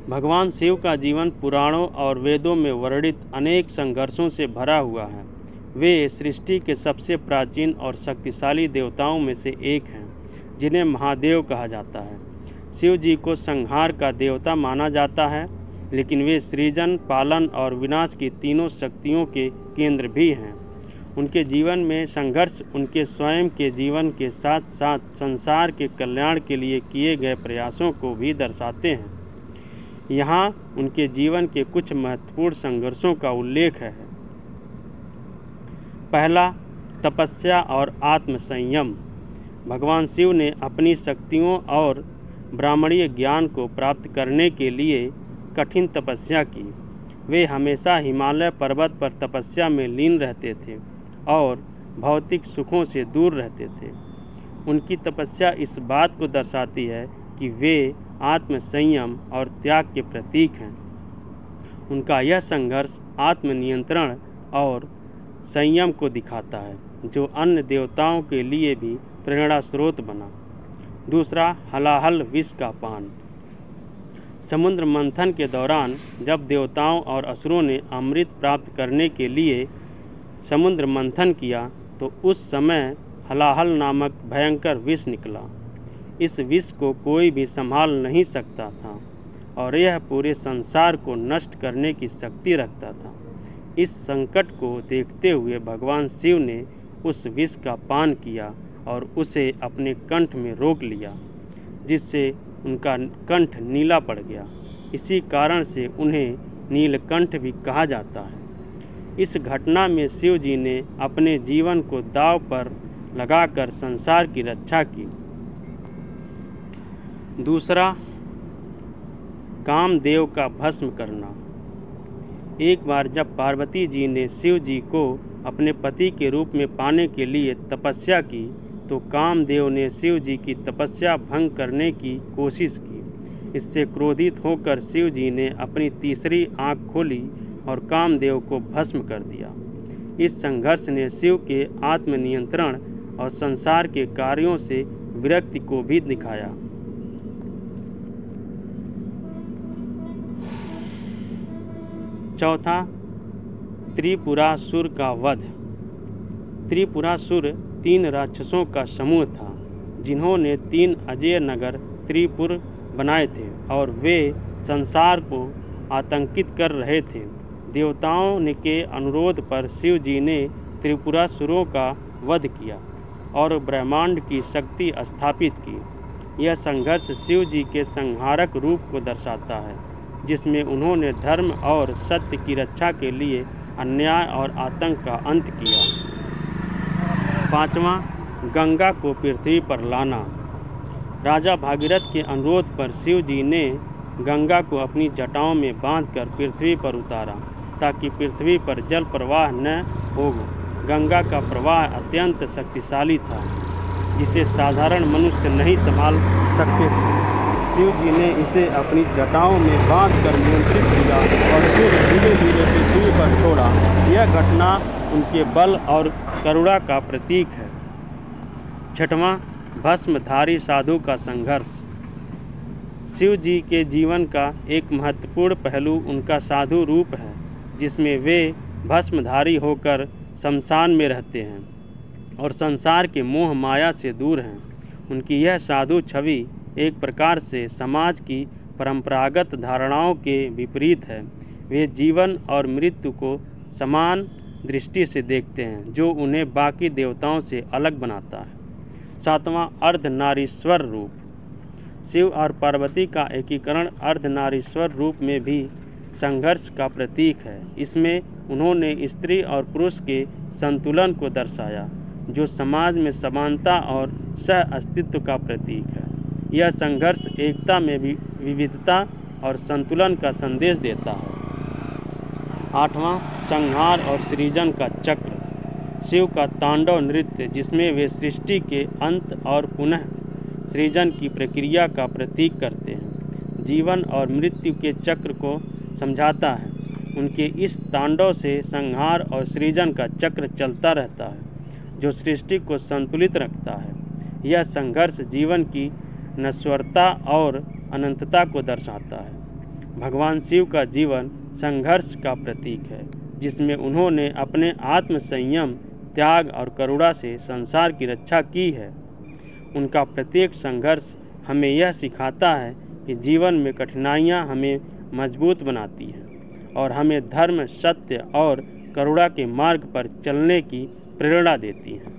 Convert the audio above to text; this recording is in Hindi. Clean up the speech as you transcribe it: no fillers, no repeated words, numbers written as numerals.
भगवान शिव का जीवन पुराणों और वेदों में वर्णित अनेक संघर्षों से भरा हुआ है। वे सृष्टि के सबसे प्राचीन और शक्तिशाली देवताओं में से एक हैं, जिन्हें महादेव कहा जाता है। शिव जी को संहार का देवता माना जाता है, लेकिन वे सृजन, पालन और विनाश की तीनों शक्तियों के केंद्र भी हैं। उनके जीवन में संघर्ष उनके स्वयं के जीवन के साथ साथ संसार के कल्याण के लिए किए गए प्रयासों को भी दर्शाते हैं। यहाँ उनके जीवन के कुछ महत्वपूर्ण संघर्षों का उल्लेख है। पहला, तपस्या और आत्मसंयम। भगवान शिव ने अपनी शक्तियों और ब्राह्मणीय ज्ञान को प्राप्त करने के लिए कठिन तपस्या की। वे हमेशा हिमालय पर्वत पर तपस्या में लीन रहते थे और भौतिक सुखों से दूर रहते थे। उनकी तपस्या इस बात को दर्शाती है कि वे आत्मसंयम और त्याग के प्रतीक हैं। उनका यह संघर्ष आत्मनियंत्रण और संयम को दिखाता है, जो अन्य देवताओं के लिए भी प्रेरणा स्रोत बना। दूसरा, हलाहल विष का पान। समुद्र मंथन के दौरान जब देवताओं और असुरों ने अमृत प्राप्त करने के लिए समुद्र मंथन किया, तो उस समय हलाहल नामक भयंकर विष निकला। इस विष को कोई भी संभाल नहीं सकता था और यह पूरे संसार को नष्ट करने की शक्ति रखता था। इस संकट को देखते हुए भगवान शिव ने उस विष का पान किया और उसे अपने कंठ में रोक लिया, जिससे उनका कंठ नीला पड़ गया। इसी कारण से उन्हें नीलकंठ भी कहा जाता है। इस घटना में शिव जी ने अपने जीवन को दांव पर लगाकर संसार की रक्षा की। दूसरा, कामदेव का भस्म करना। एक बार जब पार्वती जी ने शिव जी को अपने पति के रूप में पाने के लिए तपस्या की, तो कामदेव ने शिव जी की तपस्या भंग करने की कोशिश की। इससे क्रोधित होकर शिव जी ने अपनी तीसरी आंख खोली और कामदेव को भस्म कर दिया। इस संघर्ष ने शिव के आत्मनियंत्रण और संसार के कार्यों से विरक्ति को भी दिखाया। चौथा, त्रिपुरासुर का वध। त्रिपुरासुर 3 राक्षसों का समूह था, जिन्होंने 3 अजेय नगर त्रिपुर बनाए थे और वे संसार को आतंकित कर रहे थे। देवताओं ने के अनुरोध पर शिव जी ने त्रिपुरासुरों का वध किया और ब्रह्मांड की शक्ति स्थापित की। यह संघर्ष शिव जी के संहारक रूप को दर्शाता है, जिसमें उन्होंने धर्म और सत्य की रक्षा के लिए अन्याय और आतंक का अंत किया। पांचवा, गंगा को पृथ्वी पर लाना। राजा भागीरथ के अनुरोध पर शिव जी ने गंगा को अपनी जटाओं में बांधकर पृथ्वी पर उतारा, ताकि पृथ्वी पर जल प्रवाह न हो। गंगा का प्रवाह अत्यंत शक्तिशाली था, जिसे साधारण मनुष्य नहीं संभाल सकते थे। शिव जी ने इसे अपनी जटाओं में बांधकर नियंत्रित किया और फिर धीरे धीरे पृथ्वी पर छोड़ा। यह घटना उनके बल और करुणा का प्रतीक है। छठवां, भस्मधारी साधु का संघर्ष। शिव जी के जीवन का एक महत्वपूर्ण पहलू उनका साधु रूप है, जिसमें वे भस्मधारी होकर शमशान में रहते हैं और संसार के मोह माया से दूर हैं। उनकी यह साधु छवि एक प्रकार से समाज की परंपरागत धारणाओं के विपरीत है। वे जीवन और मृत्यु को समान दृष्टि से देखते हैं, जो उन्हें बाकी देवताओं से अलग बनाता है। सातवां, अर्धनारीश्वर रूप। शिव और पार्वती का एकीकरण अर्धनारीश्वर रूप में भी संघर्ष का प्रतीक है। इसमें उन्होंने स्त्री और पुरुष के संतुलन को दर्शाया, जो समाज में समानता और सह अस्तित्व का प्रतीक है। यह संघर्ष एकता में भी विविधता और संतुलन का संदेश देता है। आठवां, संहार और सृजन का चक्र। शिव का तांडव नृत्य, जिसमें वे सृष्टि के अंत और पुनः सृजन की प्रक्रिया का प्रतीक करते हैं, जीवन और मृत्यु के चक्र को समझाता है। उनके इस तांडव से संहार और सृजन का चक्र चलता रहता है, जो सृष्टि को संतुलित रखता है। यह संघर्ष जीवन की नश्वरता और अनंतता को दर्शाता है। भगवान शिव का जीवन संघर्ष का प्रतीक है, जिसमें उन्होंने अपने आत्म संयम, त्याग और करुणा से संसार की रक्षा की है। उनका प्रत्येक संघर्ष हमें यह सिखाता है कि जीवन में कठिनाइयाँ हमें मजबूत बनाती हैं और हमें धर्म, सत्य और करुणा के मार्ग पर चलने की प्रेरणा देती हैं।